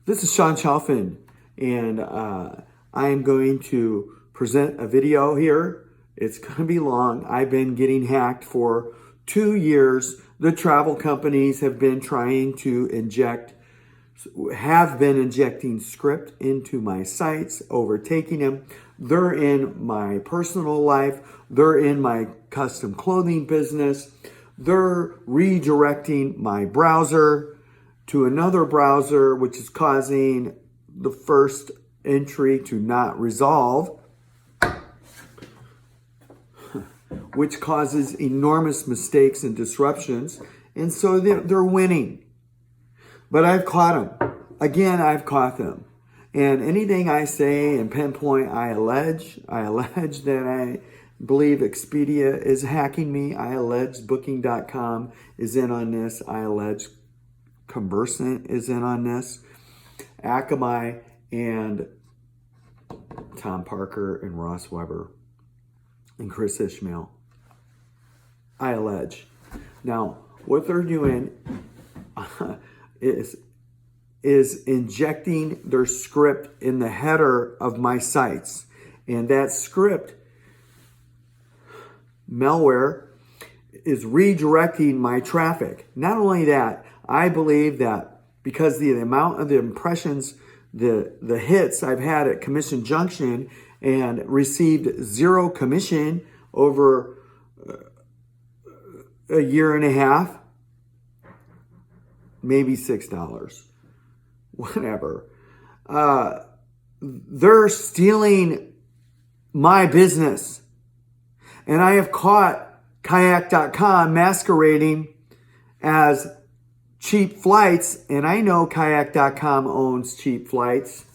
This is Sean Chalfin, and I am going to present a video here. It's going to be long. I've been getting hacked for 2 years. The travel companies have been trying to have been injecting script into my sites, overtaking them. They're in my personal life. They're in my custom clothing business. They're redirecting my browser to another browser, which is causing the first entry to not resolve, which causes enormous mistakes and disruptions. And so they're winning. But I've caught them. Again, I've caught them. And anything I say and pinpoint, I allege that I believe Expedia is hacking me. I allege Booking.com is in on this. I allege Conversant is in on this. Akamai and Tom Parker and Ross Weber and Chris Ismail. I allege. Now, what they're doing is injecting their script in the header of my sites. And that script, malware, is redirecting my traffic. Not only that, I believe that because the amount of the impressions, the hits I've had at Commission Junction and received 0 commission over a year and a half, maybe $6, whatever. They're stealing my business. And I have caught kayak.com masquerading as cheap flights, and I know kayak.com owns cheap flights,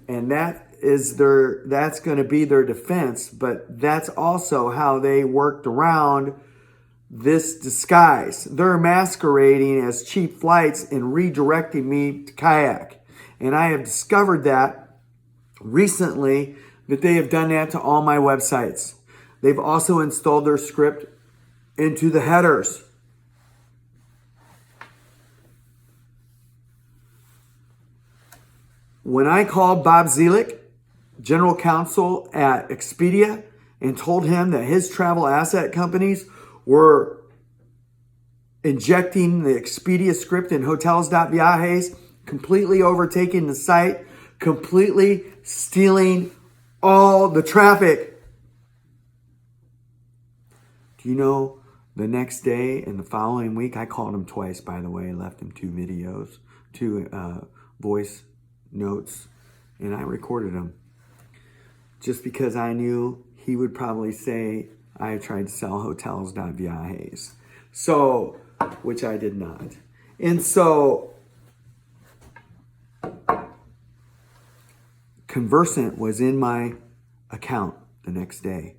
and that's going to be their defense, but that's also how they worked around this disguise. They're masquerading as cheap flights and redirecting me to kayak. And I have discovered that recently that they have done that to all my websites. They've also installed their script into the headers. When I called Bob Zeilek, general counsel at Expedia, and told him that his travel asset companies were injecting the Expedia script in hotels.viajes, completely overtaking the site, completely stealing all the traffic. Do you know, the next day and the following week, I called him twice, by the way, left him 2 videos, 2 voice notes, and I recorded them just because I knew he would probably say I tried to sell hotels.viajes. So, which I did not. And so Conversant was in my account the next day.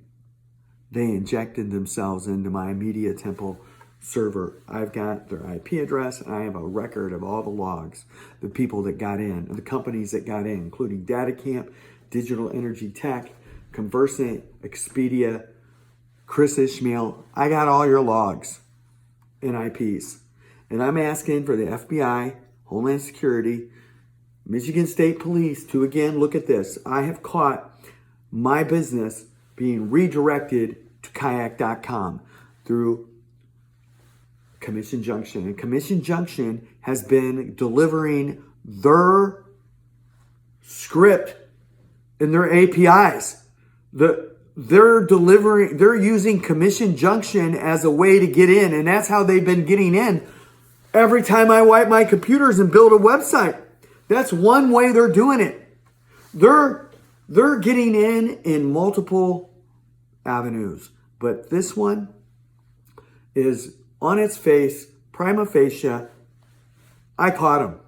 They injected themselves into my Media Temple server. I've got their IP address. I have a record of all the logs, the people that got in, the companies that got in, including DataCamp, Digital Energy Tech, Conversant, Expedia, Chris Ismail. I got all your logs and IPs. And I'm asking for the FBI, Homeland Security, Michigan State Police to again look at this. I have caught my business being redirected to kayak.com through Commission Junction. And Commission Junction has been delivering their script in their APIs. They're using Commission Junction as a way to get in, and that's how they've been getting in every time I wipe my computers and build a website. That's one way they're doing it. They're getting in multiple avenues, but this one is on its face, prima facie. I caught him,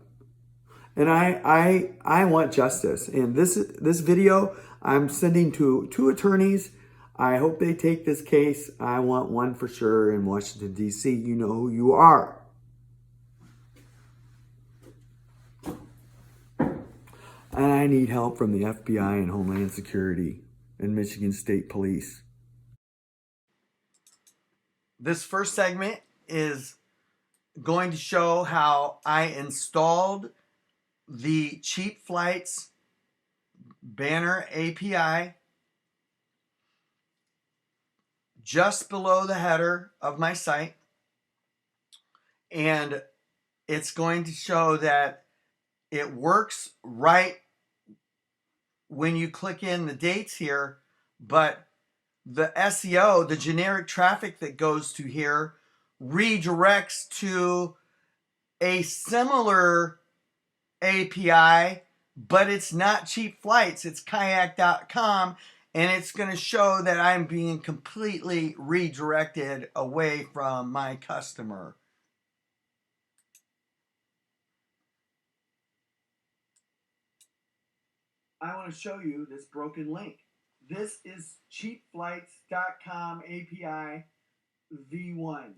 and I want justice. And this video I'm sending to 2 attorneys. I hope they take this case. I want one for sure in Washington, D.C. You know who you are. And I need help from the FBI and Homeland Security and Michigan State Police. This first segment is going to show how I installed the cheap flights banner API just below the header of my site, and it's going to show that it works right when you click in the dates here, but the SEO, the generic traffic that goes to here, redirects to a similar API, but it's not cheap flights, it's kayak.com, and it's going to show that I'm being completely redirected away from my customer. I want to show you this broken link. This is cheapflights.com API v1.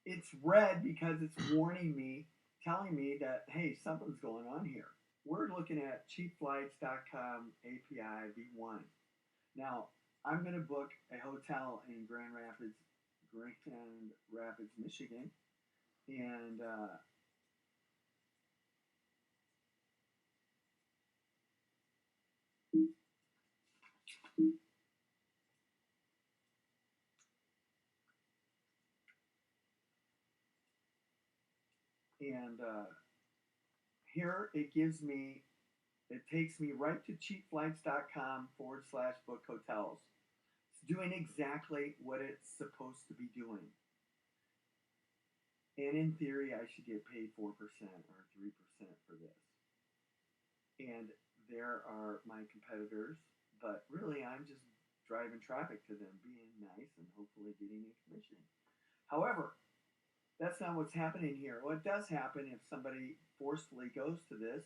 It's red because it's warning me, telling me that, hey, something's going on here. We're looking at cheapflights.com API v1. Now, I'm going to book a hotel in Grand Rapids, Michigan, and here it gives me, it takes me right to cheapflights.com/book hotels. It's doing exactly what it's supposed to be doing. And in theory, I should get paid 4% or 3% for this. And there are my competitors, but really I'm just driving traffic to them, being nice and hopefully getting a commission. However, that's not what's happening here. What does happen if somebody forcefully goes to this,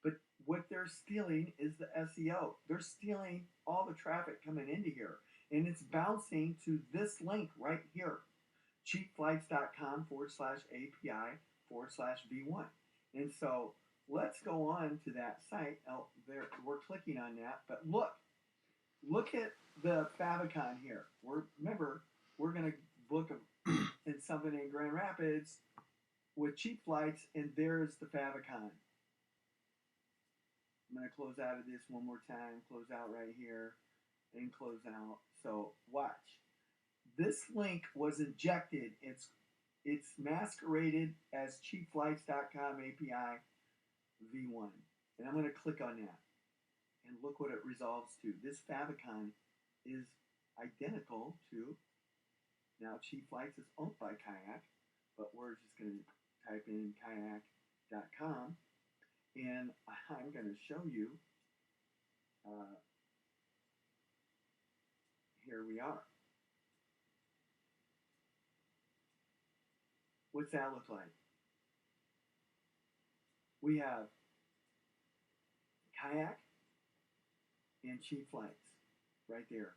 but what they're stealing is the SEO. They're stealing all the traffic coming into here, and it's bouncing to this link right here, cheapflights.com/API/V1. And so let's go on to that site. Oh, there, we're clicking on that, but look at the Favicon here. Remember, we're going to book in something in Grand Rapids with cheap flights, and there's the Favicon. I'm going to close out of this one more time, close out right here, and close out. So watch. This link was injected. It's masqueraded as cheapflights.com API v1. And I'm going to click on that. And look what it resolves to. This Favicon is identical to, now Cheap Flights is owned by Kayak, but we're just going to type in kayak.com, and I'm going to show you, here we are. What's that look like? We have Kayak and Cheap Flights right there.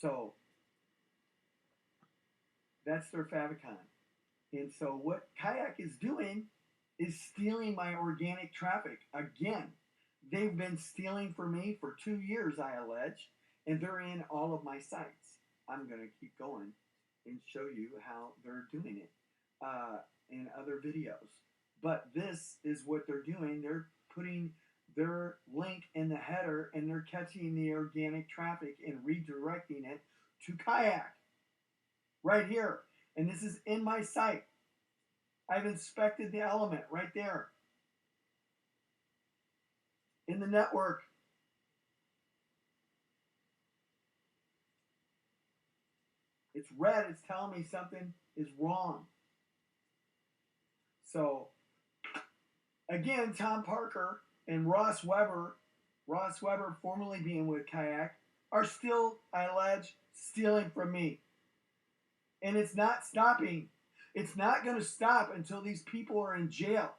So that's their Favicon. And so what Kayak is doing is stealing my organic traffic. Again, they've been stealing from me for 2 years, I allege, and they're in all of my sites. I'm going to keep going and show you how they're doing it in other videos. But this is what they're doing. They're putting their link in the header, and they're catching the organic traffic and redirecting it to Kayak right here. And this is in my site. I've inspected the element right there in the network. It's red. It's telling me something is wrong. So, again, Tom Parker and Ross Weber, formerly being with Kayak, are still, I allege, stealing from me. And it's not stopping. It's not going to stop until these people are in jail.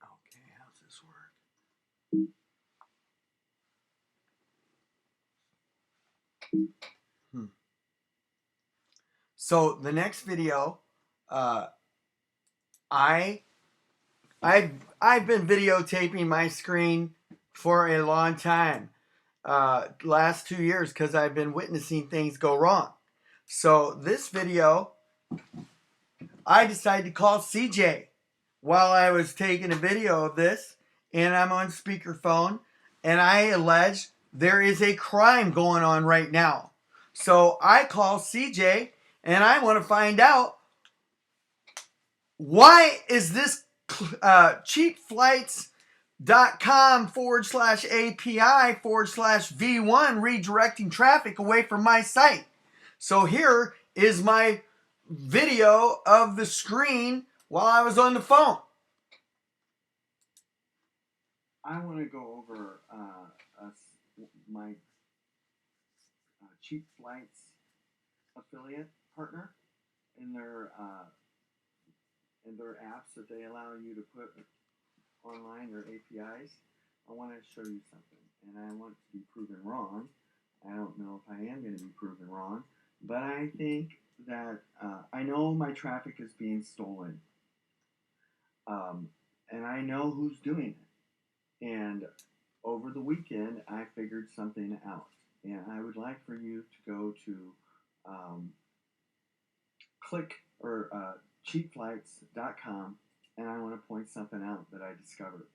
Okay, how's this work? So the next video, I've been videotaping my screen for a long time, last 2 years, because I've been witnessing things go wrong. So this video, I decided to call CJ while I was taking a video of this, and I'm on speakerphone, and I allege there is a crime going on right now. So I call CJ, and I want to find out, why is this cheapflights.com/API/V1 redirecting traffic away from my site? So here is my video of the screen while I was on the phone. I want to go over my Cheap Flights affiliate partner in their apps that they allow you to put online, their APIs. I want to show you something, and I want to be proven wrong. I don't know if I am going to be proven wrong, but I think that I know my traffic is being stolen, and I know who's doing it. And over the weekend, I figured something out, and I would like for you to go to cheapflights.com, and I want to point something out that I discovered.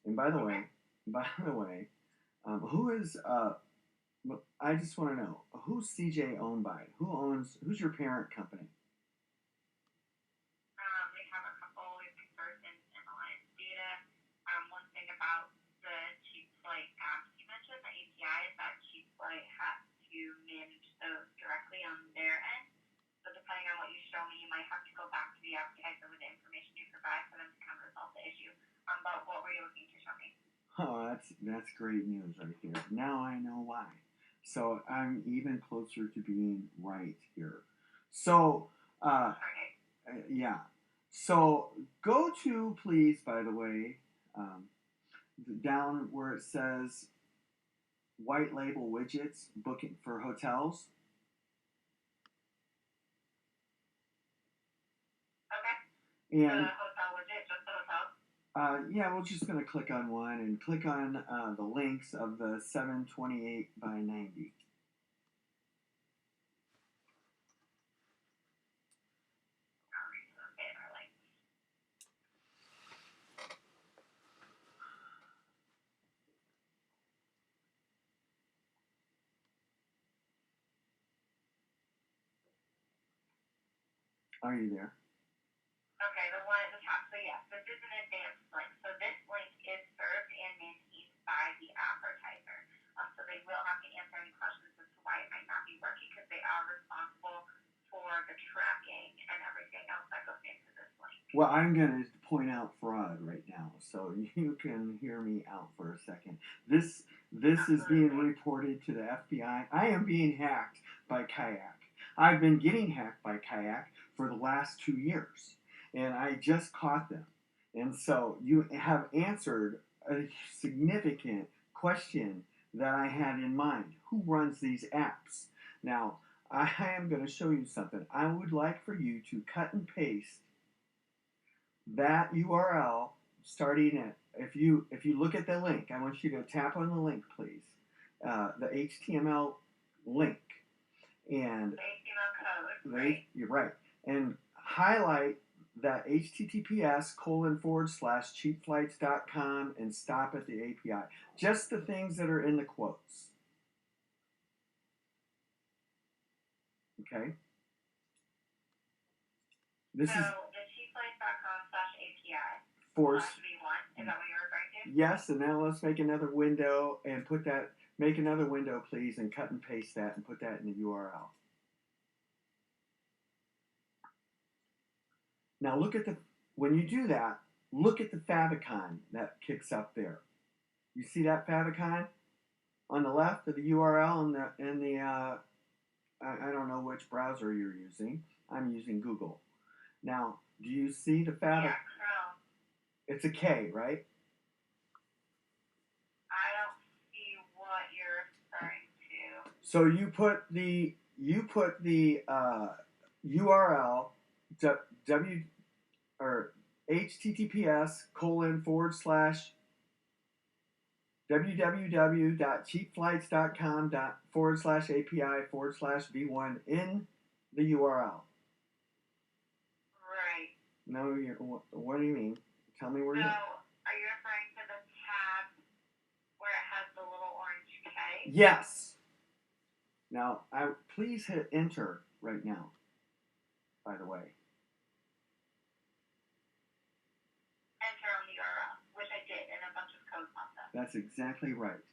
And by the way, who is I just want to know, who's CJ owned by? Who's your parent company? We have a couple with Conversant and Alliance Data. One thing about the Cheap Flight apps you mentioned, the APIs, that Cheap Flight has to manage those directly on their end. So depending on what you show me, you might have to go back to the advertiser with the information you provide for them to kind of resolve the issue. But what were you looking to show me? Oh, that's great news right there. Now I know why. So I'm even closer to being right here. So, yeah. So go to, please, by the way, down where it says white label widgets, booking for hotels. Okay. And the hotel widget, just the hotel? Yeah, we're just going to click on one and click on the links of the 728 by 90. Are you there? Okay, the one at the top. So yes, this is an advanced link. So this link is served and maintained by the advertiser. So they will have to answer any questions as to why it might not be working, because they are responsible for the tracking and everything else that goes into this link. Well, I'm going to point out fraud right now, so you can hear me out for a second. This is being reported to the FBI. I am being hacked by Kayak. I've been getting hacked by Kayak for the last 2 years, and I just caught them. And so you have answered a significant question that I had in mind. Who runs these apps? Now, I am going to show you something. I would like for you to cut and paste that URL starting at, if you look at the link, I want you to tap on the link, please. The HTML link. And the HTML code, right? You're right. And highlight that https://cheapflights.com and stop at the API. Just the things that are in the quotes. Okay? This so is the cheapflights.com/API force /V1. Is that what you're referring to? Yes, and now let's make another window and put that, make another window, please, and cut and paste that and put that in the URL. Now look at when you do that, look at the favicon that kicks up there. You see that favicon on the left of the URL and the I don't know which browser you're using. I'm using Google. Now, do you see the favicon? Yeah, Chrome. It's a K, right? I don't see what you're referring to. So you put the URL https://www.cheapflights.com/API/v1 in the URL. Right. No, what do you mean? Tell me where So, you... are you referring to the tab where it has the little orange K? Yes. Now, please hit enter right now, by the way. Enter on the URL, which I did, and a bunch of code popped up. That's exactly right.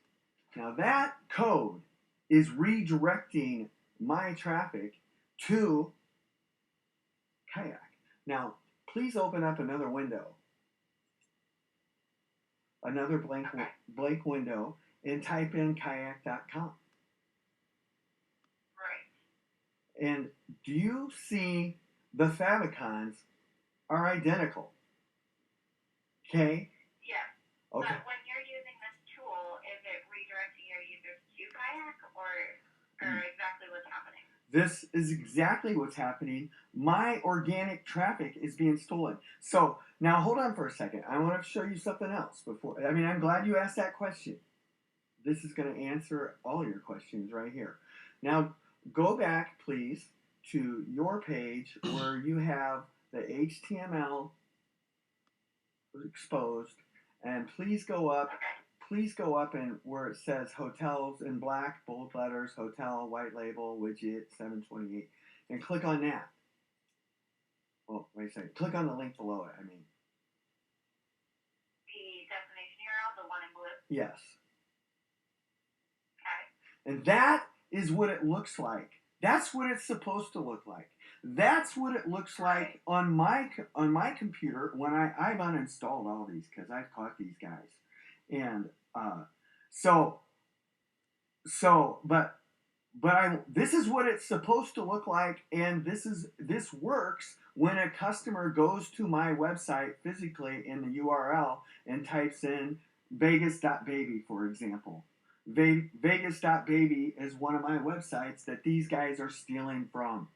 Now, that code is redirecting my traffic to Kayak. Now, please open up another window. Another blank window, and type in kayak.com. Right. And do you see the favicons are identical? Okay? Yes. Okay. But when you're using this tool, is it redirecting your users to Kayak, or exactly what's happening? This is exactly what's happening. My organic traffic is being stolen. So now hold on for a second. I want to show you something else before. I'm glad you asked that question. This is going to answer all your questions right here. Now go back, please, to your page where you have the HTML exposed, and please go up. Please go up and where it says hotels in black, bold letters, hotel, white label, widget, 728, and click on that. Oh, wait a second. Click on the link below it, The destination URL, the one in blue? Yes. Okay. And that is what it looks like. That's what it's supposed to look like. That's what it looks like on my computer when I've uninstalled all these because I've caught these guys. And this is what it's supposed to look like, and this works when a customer goes to my website physically in the URL and types in Vegas.baby, for example. Vegas.baby is one of my websites that these guys are stealing from,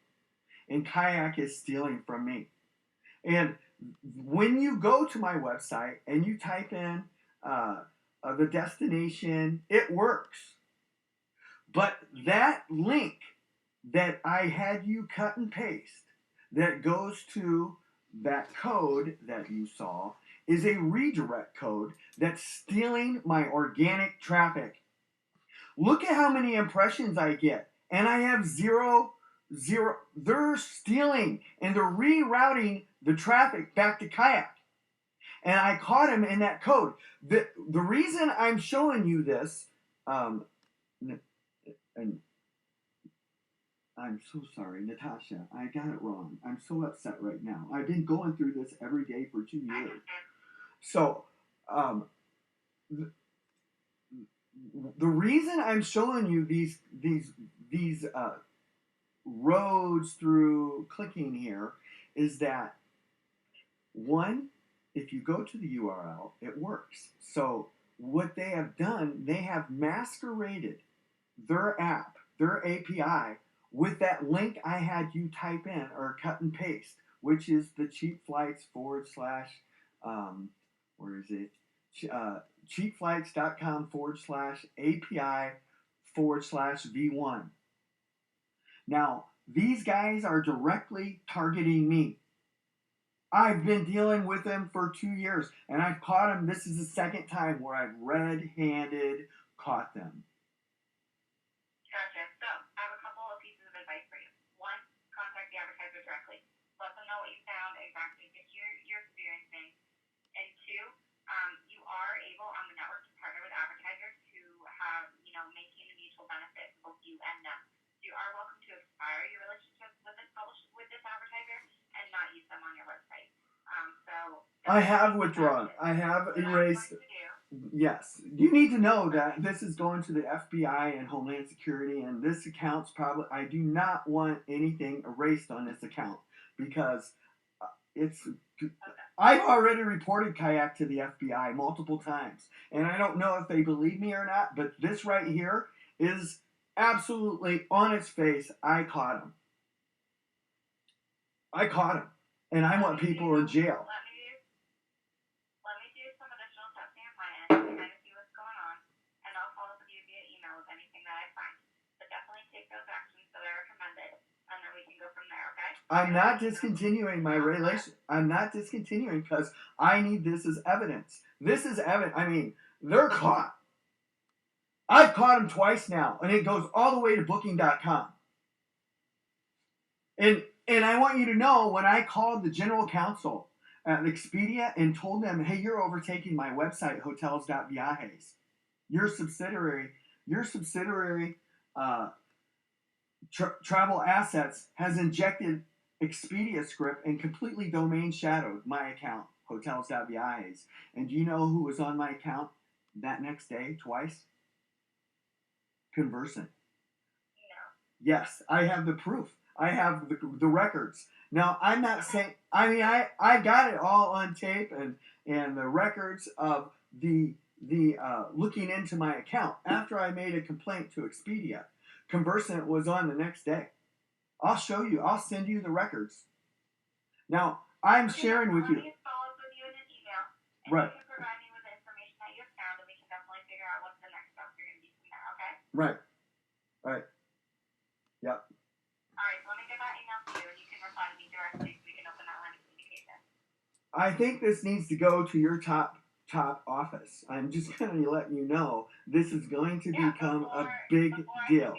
and Kayak is stealing from me. And when you go to my website and you type in the destination, it works. But that link that I had you cut and paste that goes to that code that you saw is a redirect code that's stealing my organic traffic. Look at how many impressions I get, and I have zero. They're stealing, and they're rerouting the traffic back to Kayak. And I caught him in that code. The reason I'm showing you this, and I'm so sorry, Natasha, I got it wrong. I'm so upset right now. I've been going through this every day for 2 years. So, the reason I'm showing you these roads through clicking here is that, one, if you go to the URL, it works. So what they have done, they have masqueraded their app, their API, with that link I had you type in or cut and paste, which is the cheapflights / where is it? cheapflights.com /API/V1. Now, these guys are directly targeting me. I've been dealing with them for 2 years, and I've caught them. This is the second time where I've red-handed caught them. Gotcha. So, I have a couple of pieces of advice for you. One, contact the advertiser directly. Let them know what you found, exactly what you're experiencing. And two, you are able on the network to partner with advertisers to have, maintain a mutual benefit for both you and them. You are welcome to expire your relationship with this advertiser and not use them on your website. I have withdrawn. I have erased. Yes. You need to know that this is going to the FBI and Homeland Security, and this account's probably, I do not want anything erased on this account because I've already reported Kayak to the FBI multiple times, and I don't know if they believe me or not, but this right here is absolutely on its face. I caught him. And I want people in jail. I'm not discontinuing my relation. I'm not discontinuing because I need this as evidence. This is evidence. I mean, they're caught. I've caught them twice now, and it goes all the way to booking.com. And I want you to know, when I called the general counsel at Expedia and told them, hey, you're overtaking my website, hotels.viajes. Your subsidiary Travel Assets has injected Expedia script and completely domain shadowed my account, hotels.viajes. And do you know who was on my account that next day twice? Conversant. Yes, I have the proof. I have the records. Now, I'm not saying, I mean, I got it all on tape and the records of the looking into my account after I made a complaint to Expedia. Conversant was on the next day. I'll show you. I'll send you the records. Now, I'm sharing with you. Let me follow up with you in an email. And right. You can provide me with the information that you found, and we can definitely figure out what the next steps are going to be from there, okay? Right. Right. Yep. All right, so let me get that email to you, and you can reply to me directly so we can open that line of communication. I think this needs to go to your top office. I'm just going to let you know this is going to become a big deal.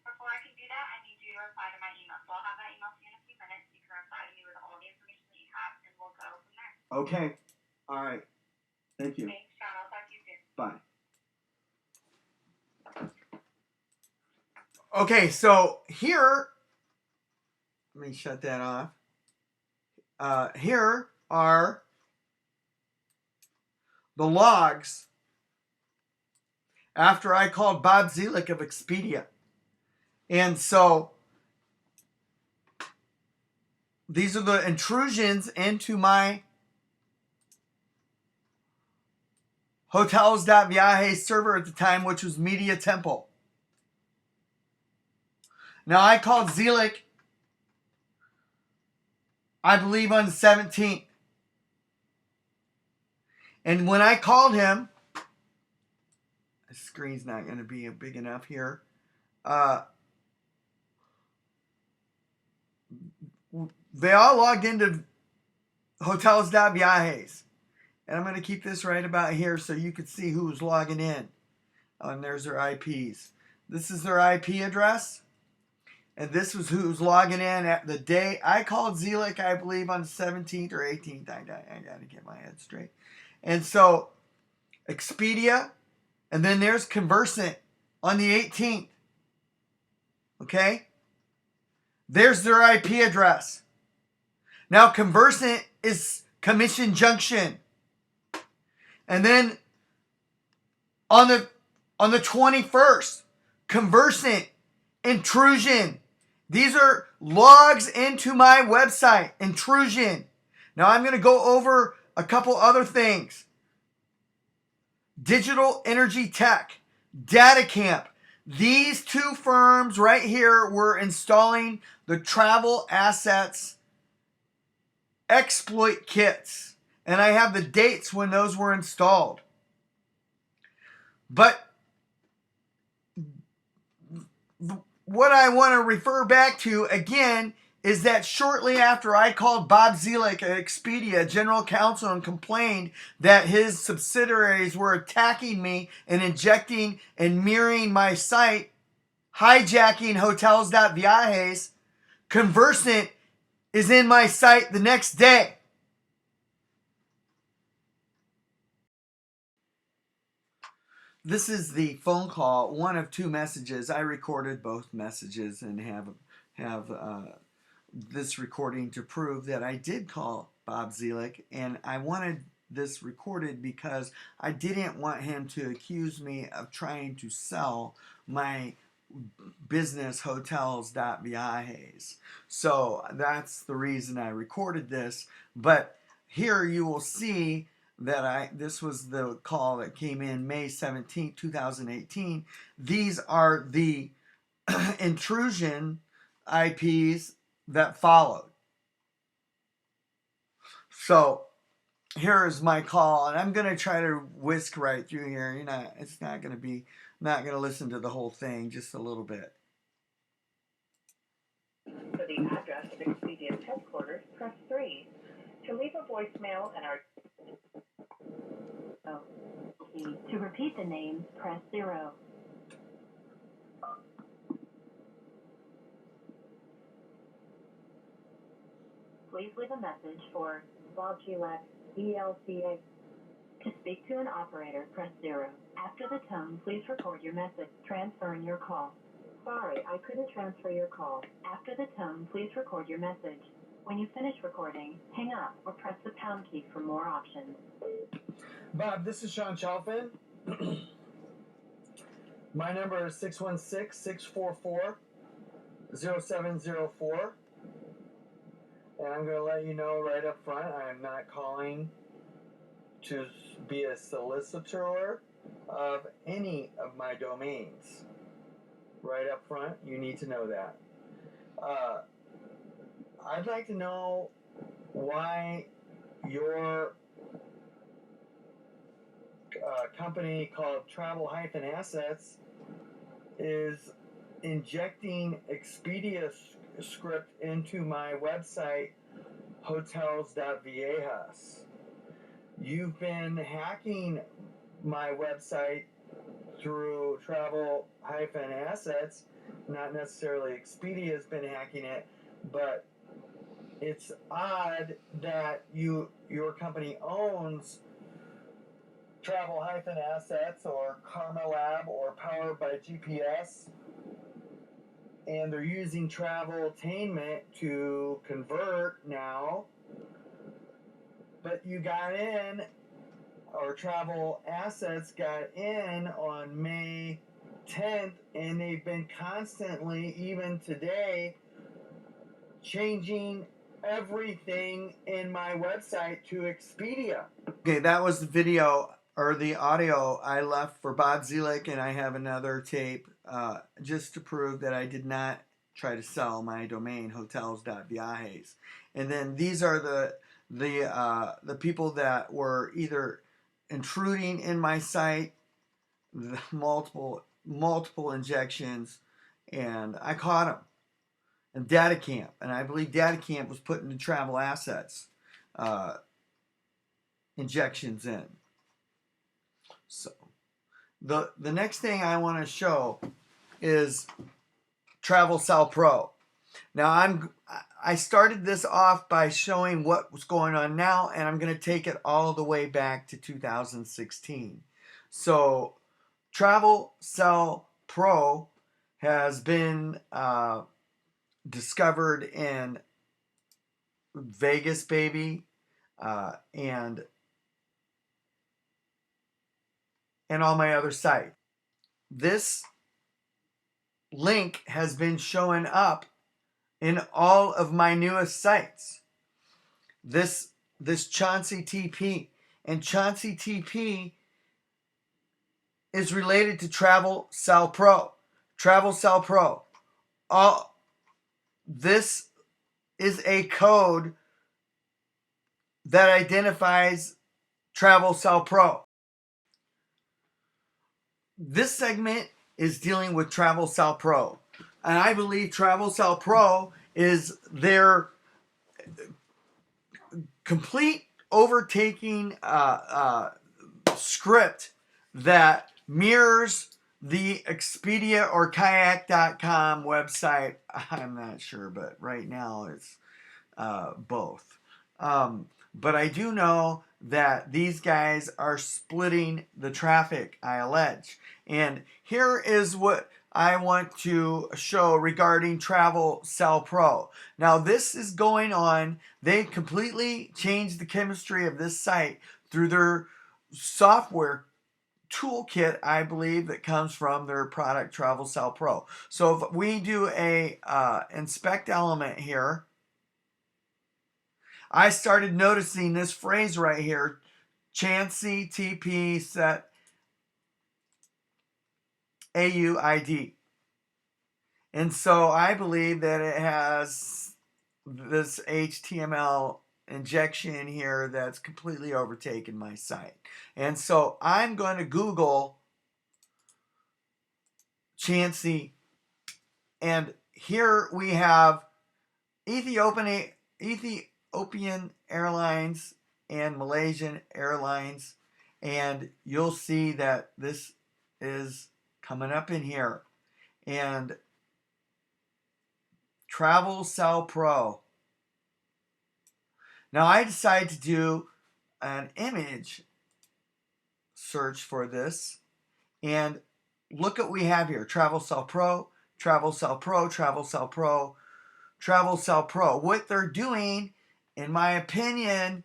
Before I can do that, I need you to reply to my email. So I'll have that email to you in a few minutes. You can reply to me with all the information that you have, and we'll go from there. Okay. All right. Thank you. Thanks, Sean. I'll talk to you soon. Bye. Okay, so here, let me shut that off. Here are the logs after I called Bob Zeilek of Expedia. And so these are the intrusions into my hotels.viaje server at the time, which was Media Temple. Now, I called Zeilek, I believe, on the 17th. And when I called him, the screen's not going to be big enough here. They all logged into hotels.viajes. And I'm going to keep this right about here so you can see who's logging in. And there's their IPs. This is their IP address. And this was who's logging in at the day. I called Zeilek, I believe, on the 17th or 18th. I got to get my head straight. And so, Expedia. And then there's Conversant on the 18th. Okay? There's their IP address. Now, Conversant is Commission Junction. And then on the 21st, Conversant, intrusion. These are logs into my website, intrusion. Now I'm going to go over a couple other things. Digital Energy Tech, Data Camp. These two firms right here were installing the Travel Assets exploit kits. And I have the dates when those were installed. But what I want to refer back to again is that shortly after I called Bob Zeilek at Expedia General Counsel and complained that his subsidiaries were attacking me and injecting and mirroring my site, hijacking hotels.viajes, Conversant is in my site the next day. This is the phone call, one of two messages. I recorded both messages and have this recording to prove that I did call Bob Zeilek, and I wanted this recorded because I didn't want him to accuse me of trying to sell my business hotels.viajes. So that's the reason I recorded this. But here you will see that this was the call that came in May 17, 2018. These are the intrusion IPs that followed. So here is my call, and I'm going to try to whisk right through here. It's not going to listen to the whole thing, just a little bit. To the numbers, press 3. To leave a voicemail and our... Oh. To repeat the names, press 0. Please leave a message for Bob Zeilek, ELCA. To speak to an operator, press 0. After the tone, please record your message, transferring your call. Sorry, I couldn't transfer your call. After the tone, please record your message. When you finish recording, hang up or press the pound key for more options. Bob, this is Sean Chalfin. My number is 616-644-0704. And I'm going to let you know right up front, I am not calling to be a solicitor of any of my domains. Right up front, you need to know that. I'd like to know why your company called Travel-Assets is injecting Expedia script into my website, hotels.viejas. You've been hacking my website through Travel-Assets. Not necessarily Expedia has been hacking it, but it's odd that your company owns Travel-Assets or Karma Lab or Powered by GPS, and they're using Traveltainment to convert now. But you got in, or Travel-Assets got in on May 10th, and they've been constantly, even today, changing everything in my website to Expedia. Okay, that was the video or the audio I left for Bob Zeilek, and I have another tape just to prove that I did not try to sell my domain, hotels.viajes. And then these are the people that were either intruding in my site, the multiple injections, and I caught them. And DataCamp, and I believe DataCamp was putting the Travel-Assets injections in. So the next thing I want to show is Travelsellpro. Now I started this off by showing what was going on now, and I'm going to take it all the way back to 2016. So Travelsellpro has been discovered in Vegas, baby, and all my other sites. This link has been showing up in all of my newest sites. This Chauncey TP, and Chauncey TP is related to Travelsellpro. Travelsellpro. This is a code that identifies Travelsellpro. This segment is dealing with Travelsellpro, and I believe Travelsellpro is their complete overtaking script that mirrors the Expedia or kayak.com website. I'm not sure, but right now it's both. But I do know that these guys are splitting the traffic, I allege. And here is what I want to show regarding Travelsellpro. Now this is going on. They completely changed the chemistry of this site through their software toolkit, I believe, that comes from their product Travelsellpro. So if we do a inspect element here, I started noticing this phrase right here, Chauncey TP set AUID. And so I believe that it has this HTML injection here that's completely overtaken my site. And so I'm going to Google Chauncey, and here we have Ethiopian Ethiopian Airlines and Malaysian Airlines, and you'll see that this is coming up in here. And Travelsellpro. Now I decided to do an image search for this, and look at what we have here. Travelsellpro, Travelsellpro, Travelsellpro, Travelsellpro. What they're doing, in my opinion,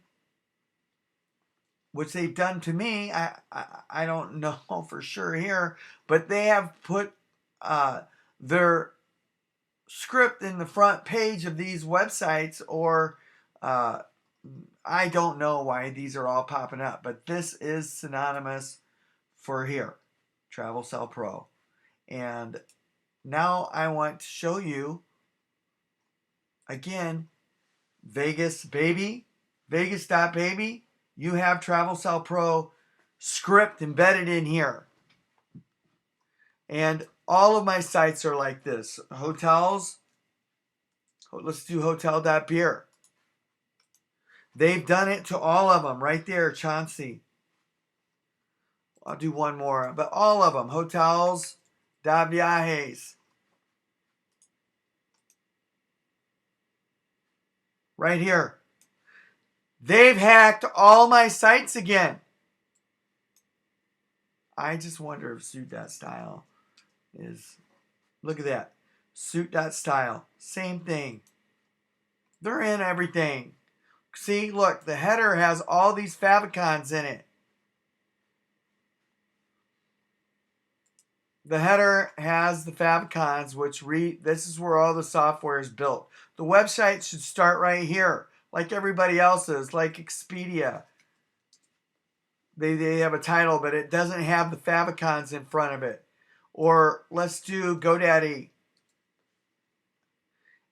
which they've done to me, I don't know for sure here, but they have put their script in the front page of these websites, or I don't know why these are all popping up, but this is synonymous for here, Travelsellpro. And now I want to show you again, Vegas.baby, you have Travelsellpro script embedded in here. And all of my sites are like this. Hotels, let's do hotel.beer. They've done it to all of them right there, Chauncey. I'll do one more, but all of them. Hotels.viajes. Right here. They've hacked all my sites again. I just wonder if suit.style is... Look at that. Suit.style. Same thing. They're in everything. See, look, the header has all these favicons in it. The header has the favicons, which this is where all the software is built. The website should start right here, like everybody else's, like Expedia. They have a title, but it doesn't have the favicons in front of it. Or let's do GoDaddy.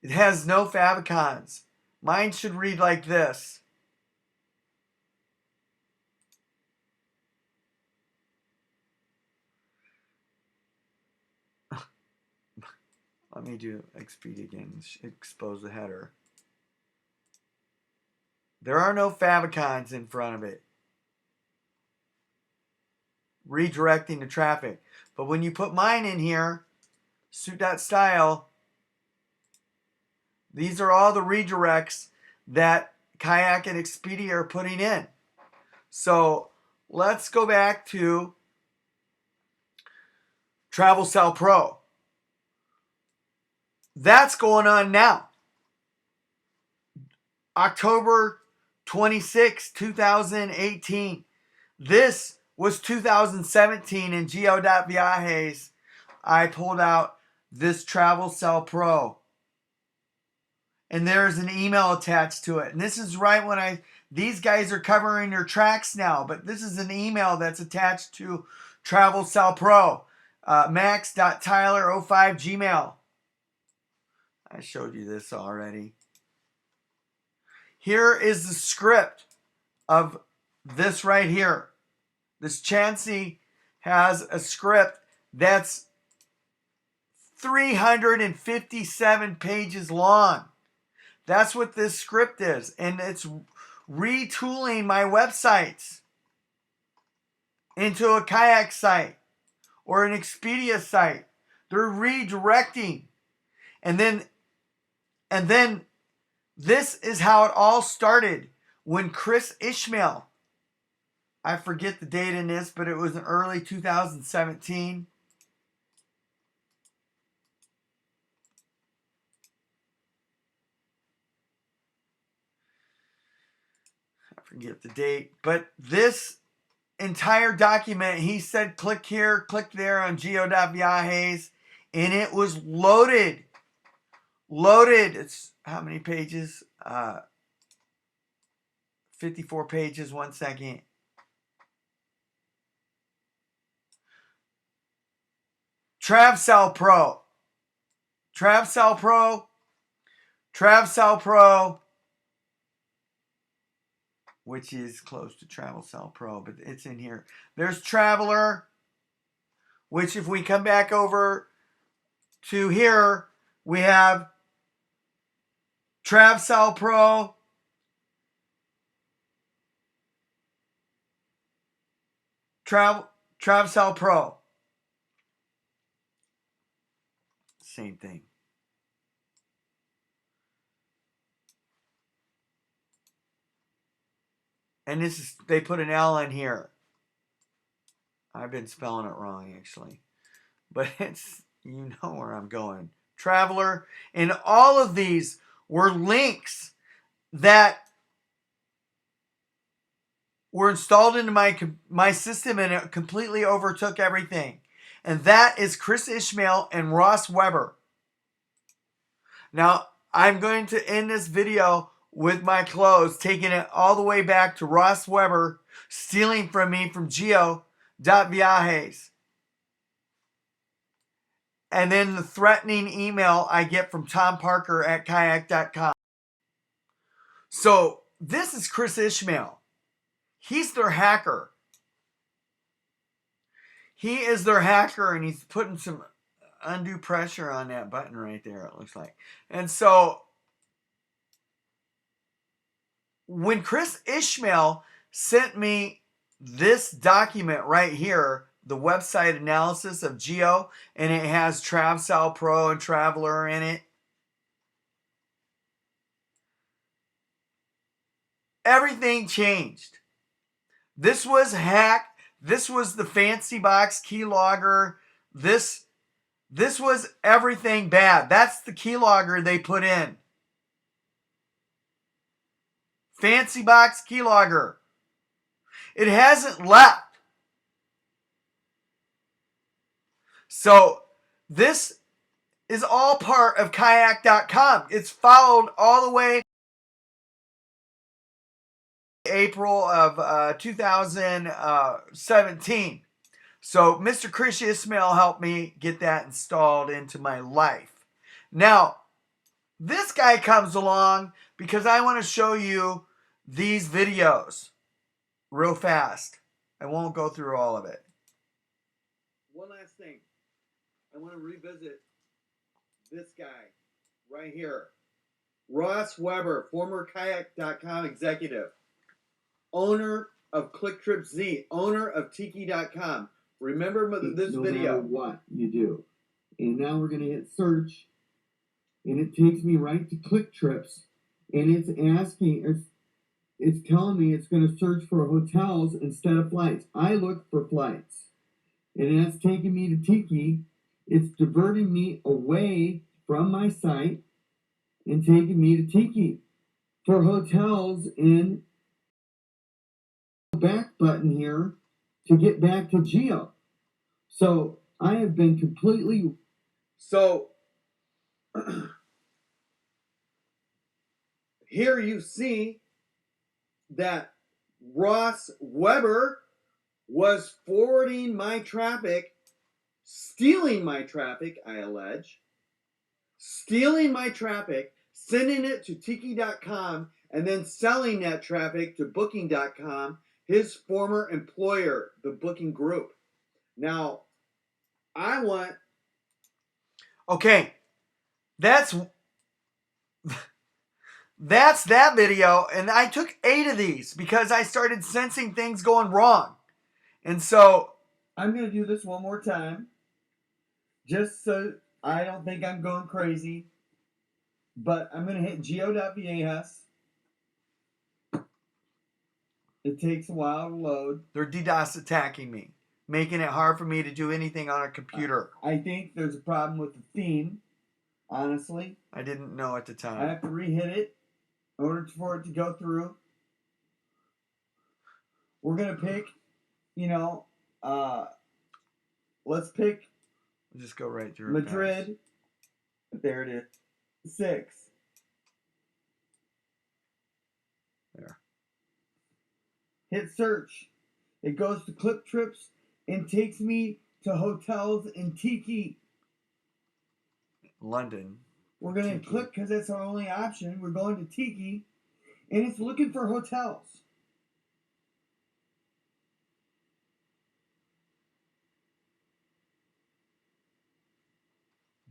It has no favicons. Mine should read like this. Let me do Expedia again. Expose the header. There are no favicons in front of it, redirecting the traffic. But when you put mine in here, suit.style, these are all the redirects that Kayak and Expedia are putting in. So let's go back to Travelsellpro. That's going on now. October 26, 2018. This was 2017 in geo.viajes. I pulled out this Travelsellpro. And there's an email attached to it. And this is right when these guys are covering their tracks now, but this is an email that's attached to Travelsellpro. max.tyler05gmail. I showed you this already. Here is the script of this right here. This Chauncey has a script that's 357 pages long. That's what this script is. And it's retooling my websites into a Kayak site or an Expedia site. They're redirecting. And then this is how it all started when Chris Ismail, I forget the date in this, but it was in early 2017. I forget the date, but this entire document, he said click here, click there on geo.viajes, and it was loaded. It's how many pages? 54 pages, 1 second. Travelsellpro, which is close to Travelsellpro, but it's in here. There's Traveler, which if we come back over to here, we have Travelsellpro. Travelsellpro. Same thing. And this is, they put an L in here. I've been spelling it wrong, actually. But it's, you know where I'm going. Traveler. And all of these were links that were installed into my system, and it completely overtook everything. And that is Chris Ismail and Ross Weber. Now, I'm going to end this video with my close, taking it all the way back to Ross Weber stealing from me from Geo.Viajes. And then the threatening email I get from Tom Parker at kayak.com. So this is Chris Ismail. He's their hacker. He is their hacker, and he's putting some undue pressure on that button right there, it looks like. And so when Chris Ismail sent me this document right here, the website analysis of Geo, and it has Travelsellpro and Traveler in it, everything changed. This was hacked. This was the fancy box keylogger. This was everything bad. That's the keylogger they put in. Fancy box keylogger. It hasn't left. So this is all part of kayak.com. It's followed all the way April of 2017. So Mr. Chris Ismail helped me get that installed into my life. Now, this guy comes along because I want to show you these videos real fast. I won't go through all of it. One last thing. I want to revisit this guy right here. Ross Weber, former kayak.com executive, owner of Clicktripz, owner of Tiki.com. Remember this no video. Matter what you do. And now we're going to hit search, and it takes me right to Clicktripz, and it's asking, it's telling me it's going to search for hotels instead of flights. I look for flights, and that's taking me to Tiki. It's diverting me away from my site and taking me to Tiki for hotels in the back button here to get back to Geo. So I have been completely... So here you see that Ross Weber was forwarding my traffic, stealing my traffic, I allege, stealing my traffic, sending it to Tiki.com, and then selling that traffic to Booking.com, his former employer, the Booking Group. Now, I want... Okay, that's that video, and I took 8 of these because I started sensing things going wrong. And so I'm going to do this one more time, just so I don't think I'm going crazy. But I'm going to hit geo.viajes. It takes a while to load. They're DDoS attacking me, making it hard for me to do anything on a computer. I think there's a problem with the theme, honestly. I didn't know at the time. I have to re-hit it in order for it to go through. We're going to pick, let's pick... We'll just go right through Madrid. There it is. 6. There. Hit search. It goes to Clicktripz and takes me to hotels in Tiki. London. We're going to click because that's our only option. We're going to Tiki, and it's looking for hotels.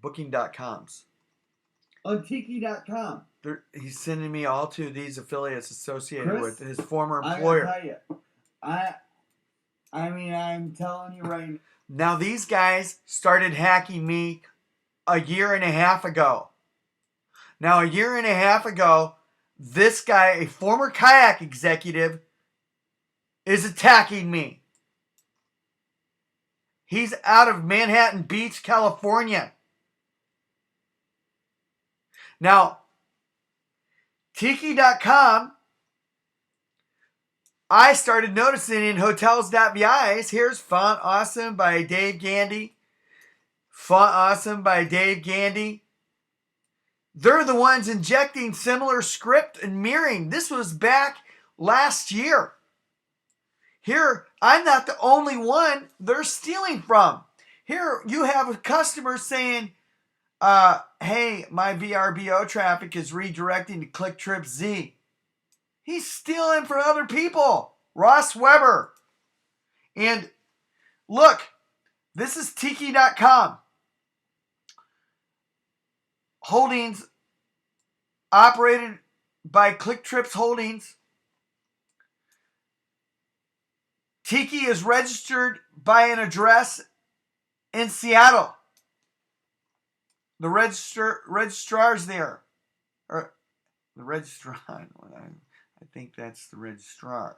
Booking.coms. on Tiki.com. He's sending me all to these affiliates associated Chris, with his former I employer. gotta tell you, I mean, I'm telling you right now. Now, these guys started hacking me a year and a half ago. Now, a year and a half ago, this guy, a former kayak executive, is attacking me. He's out of Manhattan Beach, California. Now, Tiki.com, I started noticing in hotels.vi's. Here's Font Awesome by Dave Gandy. Font Awesome by Dave Gandy. They're the ones injecting similar script and mirroring. This was back last year. Here, I'm not the only one they're stealing from. Here, you have a customer saying, hey, my VRBO traffic is redirecting to Clicktripz Z. He's stealing from other people. Ross Weber. And look, this is Tiki.com. Holdings operated by Clicktripz Holdings. Tiki is registered by an address in Seattle. The registrar's there. Or the registrar. I think that's the registrar.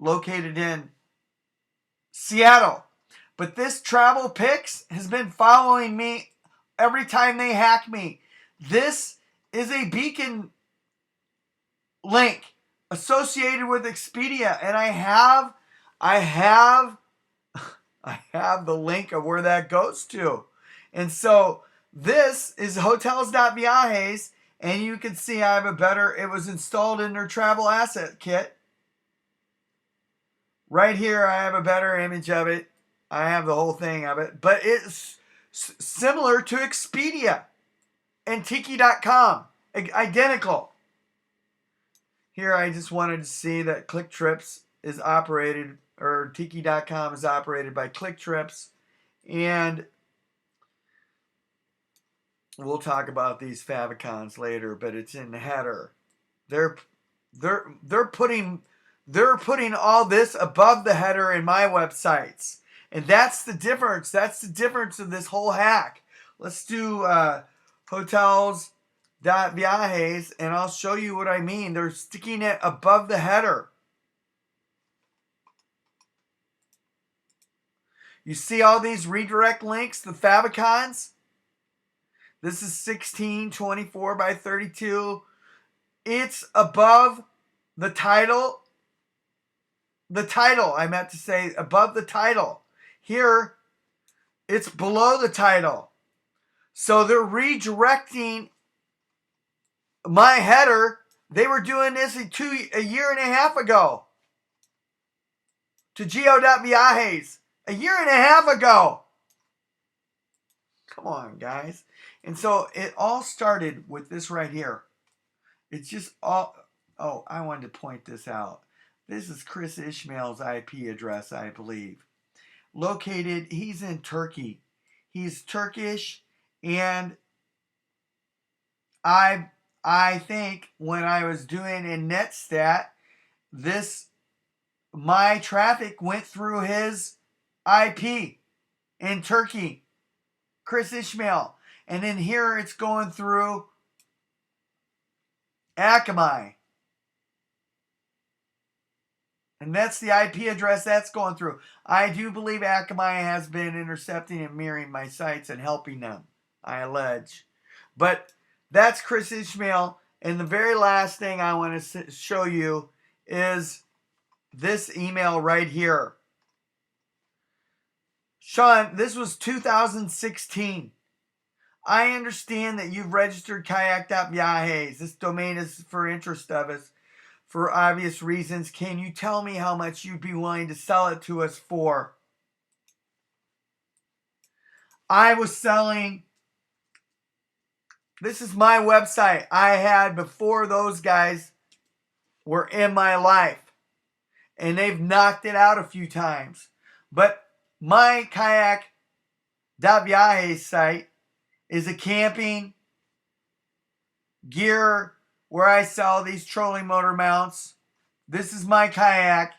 Located in Seattle. But this Travelsellpro has been following me every time they hack me. This is a beacon link associated with Expedia, and I have the link of where that goes to. And so this is hotels.viajes, and you can see I have it was installed in their travel asset kit. Right here, I have a better image of it. I have the whole thing of it, but it's similar to Expedia and Tiki.com, identical. Here, I just wanted to see that Clicktripz is operated, or Tiki.com is operated by Clicktripz, and we'll talk about these favicons later, but it's in the header. They're putting all this above the header in my websites. And that's the difference. That's the difference of this whole hack. Let's do hotels.viajes, and I'll show you what I mean. They're sticking it above the header. You see all these redirect links, the favicons? This is 1624 by 32. It's above the title. The title, I meant to say above the title. Here, it's below the title. So they're redirecting my header. They were doing this a year and a half ago to geo.viajes. A year and a half ago. Come on, guys. And so it all started with this right here. It's just all... Oh, I wanted to point this out. This is Chris Ismail's IP address, I believe. Located, he's in Turkey. He's Turkish, and I think when I was doing in Netstat, my traffic went through his IP in Turkey. Chris Ismail. And then here it's going through Akamai. And that's the IP address that's going through. I do believe Akamai has been intercepting and mirroring my sites and helping them, I allege. But that's Chris Ismail. And the very last thing I want to show you is this email right here. Sean, this was 2016. I understand that you've registered kayak.viajes. This domain is for interest of us. For obvious reasons, can you tell me how much you'd be willing to sell it to us for? I was selling, this is my website I had before those guys were in my life. And they've knocked it out a few times. But my kayak.viajes site is a camping gear where I sell these trolling motor mounts. This is my kayak,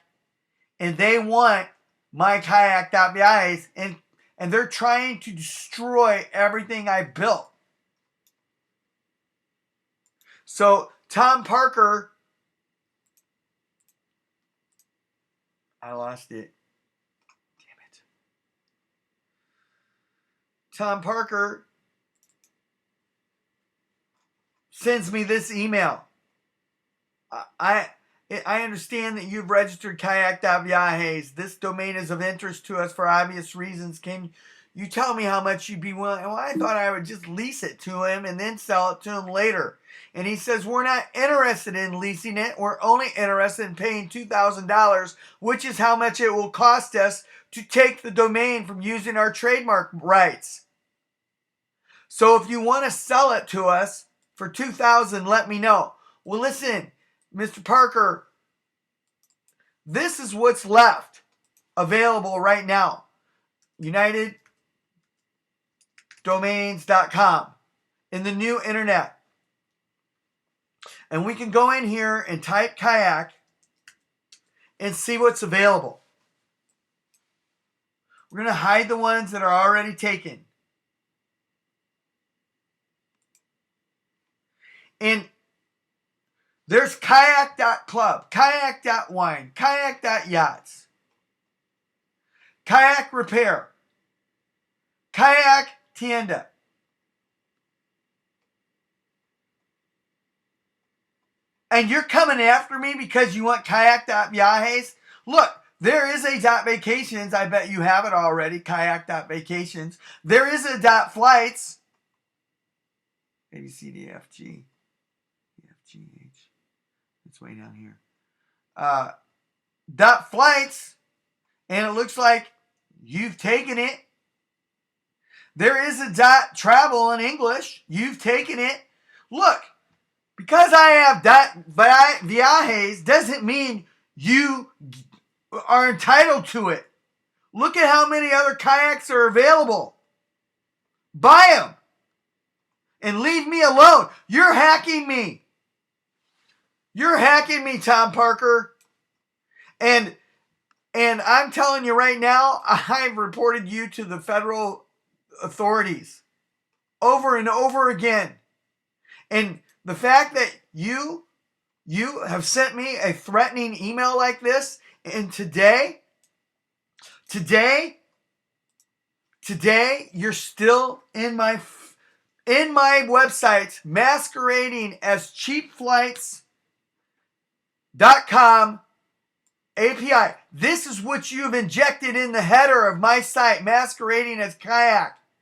and they want my kayak.vias, and they're trying to destroy everything I built. So Tom Parker, I lost it. Damn it. Tom Parker sends me this email. I understand that you've registered kayak.viajes. This domain is of interest to us for obvious reasons. Can you tell me how much you'd be willing? Well, I thought I would just lease it to him and then sell it to him later. And he says, we're not interested in leasing it. We're only interested in paying $2,000, which is how much it will cost us to take the domain from using our trademark rights. So if you want to sell it to us for $2,000, let me know. Well, listen, Mr. Parker, this is what's left available right now. UnitedDomains.com in the new internet. And we can go in here and type kayak and see what's available. We're going to hide the ones that are already taken. And there's kayak.club, kayak.wine, kayak.yachts, kayak repair, kayak tienda. And you're coming after me because you want kayak.viajes? Look, there is a .vacations. I bet you have it already, kayak.vacations. There is a .flights. A, B, C, D, F, G. F, G, H. It's way down here. .flights. And it looks like you've taken it. There is a .travel in English. You've taken it. Look. Because I have .viajes doesn't mean you are entitled to it. Look at how many other kayaks are available. Buy them. And leave me alone. You're hacking me. You're hacking me, Tom Parker. And I'm telling you right now, I've reported you to the federal authorities over and over again. And the fact that you have sent me a threatening email like this, and today you're still in my website masquerading as cheapflights.com API. This is what you've injected in the header of my site, masquerading as kayak.